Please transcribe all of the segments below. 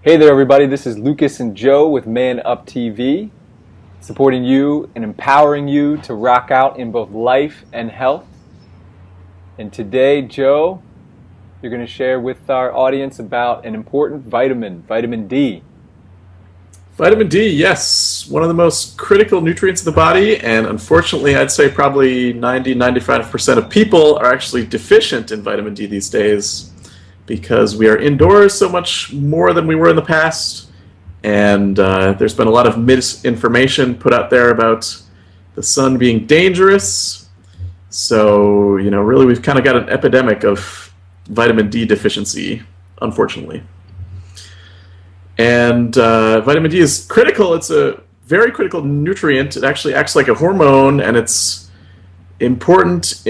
Hey there, everybody. This is Lucas and Joe with Man Up TV, supporting you and empowering you to rock out in both life and health. And today, Joe, you're going to share with our audience about an important vitamin, vitamin D. Vitamin D, yes, one of the most critical nutrients of the body, and unfortunately, I'd say probably 90-95% of people are actually deficient in vitamin D these days because we are indoors so much more than we were in the past, and there's been a lot of misinformation put out there about the sun being dangerous. So, really we've kind of got an epidemic of vitamin D deficiency, unfortunately. And vitamin D is critical. It's a very critical nutrient. It actually acts like a hormone, and it's important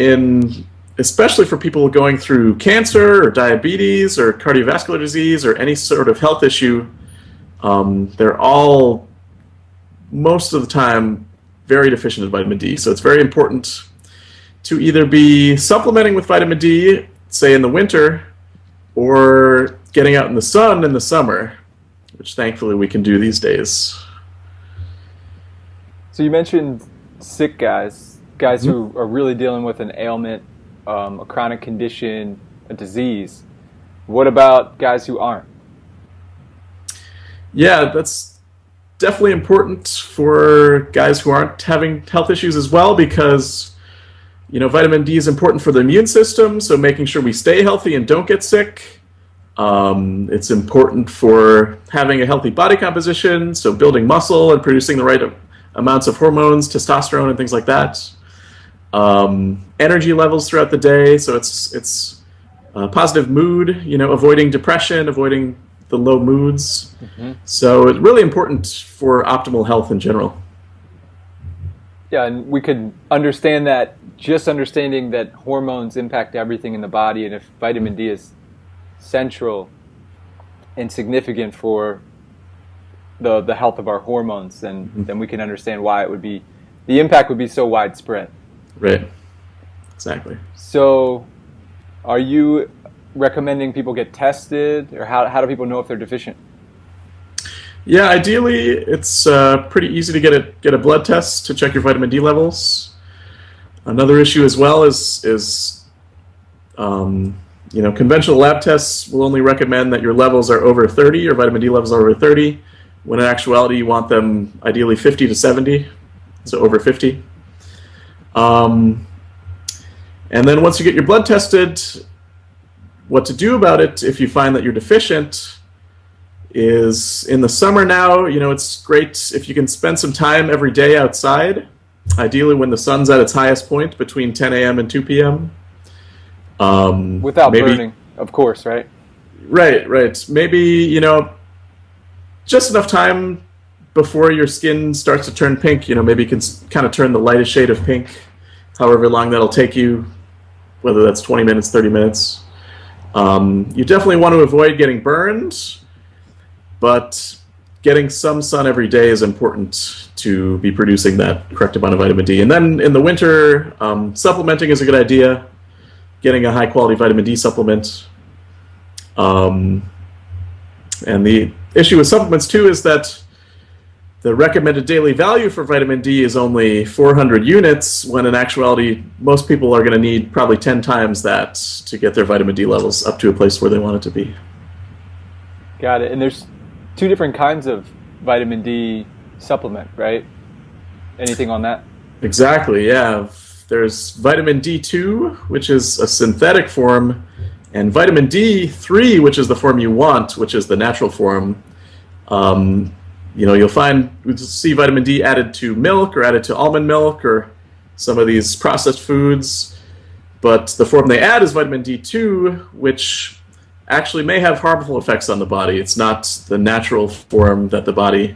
especially for people going through cancer or diabetes or cardiovascular disease or any sort of health issue. They're all, most of the time, very deficient in vitamin D. So it's very important to either be supplementing with vitamin D, say in the winter, or getting out in the sun in the summer, which thankfully we can do these days. So you mentioned sick guys who are really dealing with an ailment, a chronic condition, a disease. What about guys who aren't? Yeah, that's definitely important for guys who aren't having health issues as well, because vitamin D is important for the immune system, so making sure we stay healthy and don't get sick. It's important for having a healthy body composition, so building muscle and producing the right amounts of hormones, testosterone, and things like that. Energy levels throughout the day, so it's positive mood, avoiding depression, avoiding the low moods. Mm-hmm. So it's really important for optimal health in general. Yeah, and we could understand that, just understanding that hormones impact everything in the body, and if vitamin D is central and significant for the health of our hormones, then we can understand why the impact would be so widespread. Right. Exactly. So are you recommending people get tested, or how do people know if they're deficient? Yeah, ideally it's pretty easy to get a blood test to check your vitamin D levels. Another issue as well is conventional lab tests will only recommend that your levels are over 30, your vitamin D levels are over 30, when in actuality you want them ideally 50 to 70, so over 50. And then once you get your blood tested, what to do about it if you find that you're deficient is, in the summer now, it's great if you can spend some time every day outside, ideally when the sun's at its highest point between 10 a.m. and 2 p.m. Without burning, of course, right? Right. Maybe, just enough time before your skin starts to turn pink, maybe you can kind of turn the lightest shade of pink, however long that'll take you, whether that's 20 minutes, 30 minutes. You definitely want to avoid getting burned, but getting some sun every day is important to be producing that correct amount of vitamin D. And then in the winter, supplementing is a good idea. Getting a high-quality vitamin D supplement. And the issue with supplements, too, is that the recommended daily value for vitamin D is only 400 units, when in actuality, most people are going to need probably 10 times that to get their vitamin D levels up to a place where they want it to be. Got it. And there's two different kinds of vitamin D supplement, right? Anything on that? Exactly, yeah. There's vitamin D2, which is a synthetic form, and vitamin D3, which is the form you want, which is the natural form. You'll see vitamin D added to milk or added to almond milk or some of these processed foods, but the form they add is vitamin D2, which actually may have harmful effects on the body. It's not the natural form that the body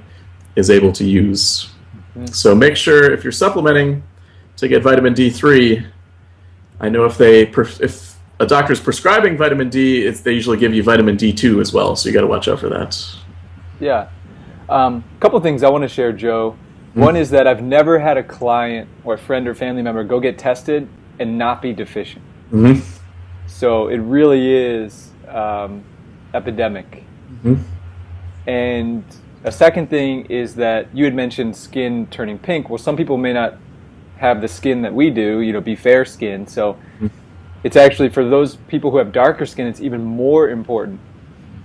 is able to use. Mm-hmm. So make sure, if you're supplementing to get vitamin D3, I know if a doctor's prescribing vitamin D, they usually give you vitamin D2 as well, so you got to watch out for that. Yeah. A couple of things I want to share, Joe. Mm-hmm. One is that I've never had a client or a friend or family member go get tested and not be deficient. Mm-hmm. So it really is epidemic. Mm-hmm. And a second thing is that you had mentioned skin turning pink. Well, some people may not have the skin that we do, be fair skin. So it's actually for those people who have darker skin, it's even more important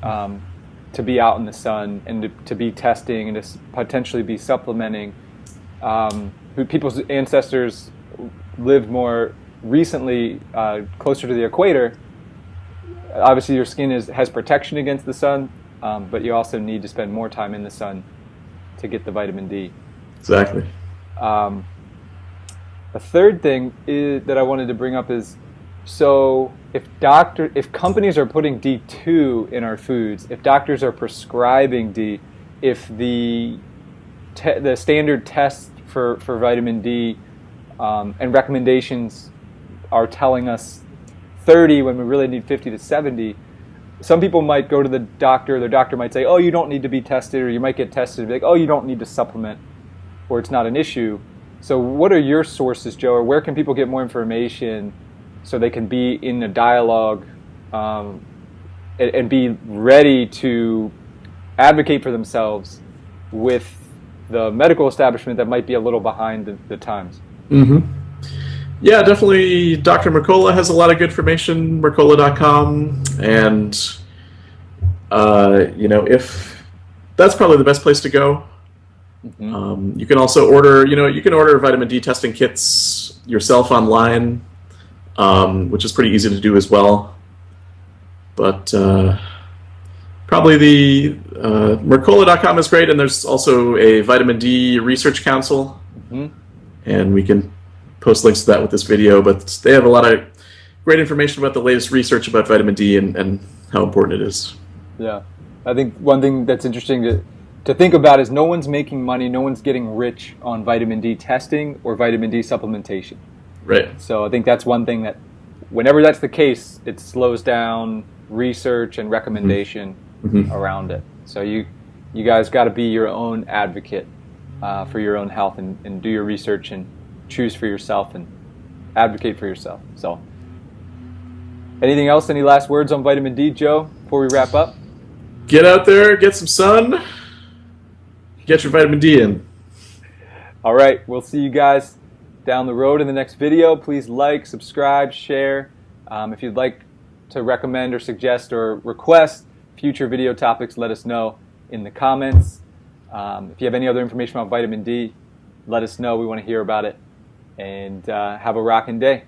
to be out in the sun and to be testing and to potentially be supplementing. People's ancestors lived more recently closer to the equator. Obviously, your skin has protection against the sun, but you also need to spend more time in the sun to get the vitamin D. Exactly. A third thing that I wanted to bring up is, so if companies are putting D2 in our foods, if doctors are prescribing D, if the standard test for vitamin D and recommendations are telling us 30 when we really need 50 to 70, some people might go to the doctor. Their doctor might say, oh, you don't need to be tested, or you might get tested and be like, oh, you don't need to supplement, or it's not an issue. So what are your sources, Joe, or where can people get more information so they can be in a dialogue and be ready to advocate for themselves with the medical establishment that might be a little behind the times? Mm-hmm. Yeah, definitely. Dr. Mercola has a lot of good information, Mercola.com, and if that's probably the best place to go. You can also order, vitamin D testing kits yourself online, which is pretty easy to do as well. But probably the Mercola.com is great, and there's also a vitamin D research council, and we can post links to that with this video. But they have a lot of great information about the latest research about vitamin D and how important it is. Yeah, I think one thing that's interesting to think about is no one's making money, no one's getting rich on vitamin D testing or vitamin D supplementation. Right. So I think that's one thing that, whenever that's the case, it slows down research and recommendation around it. So you guys got to be your own advocate for your own health and do your research and choose for yourself and advocate for yourself. So anything else? Any last words on vitamin D, Joe, before we wrap up? Get out there, get some sun, get your vitamin D in. All right, we'll see you guys down the road in the next video. Please like, subscribe, share. If you'd like to recommend or suggest or request future video topics, let us know in the comments. If you have any other information about vitamin D, let us know. We want to hear about it. And have a rockin' day.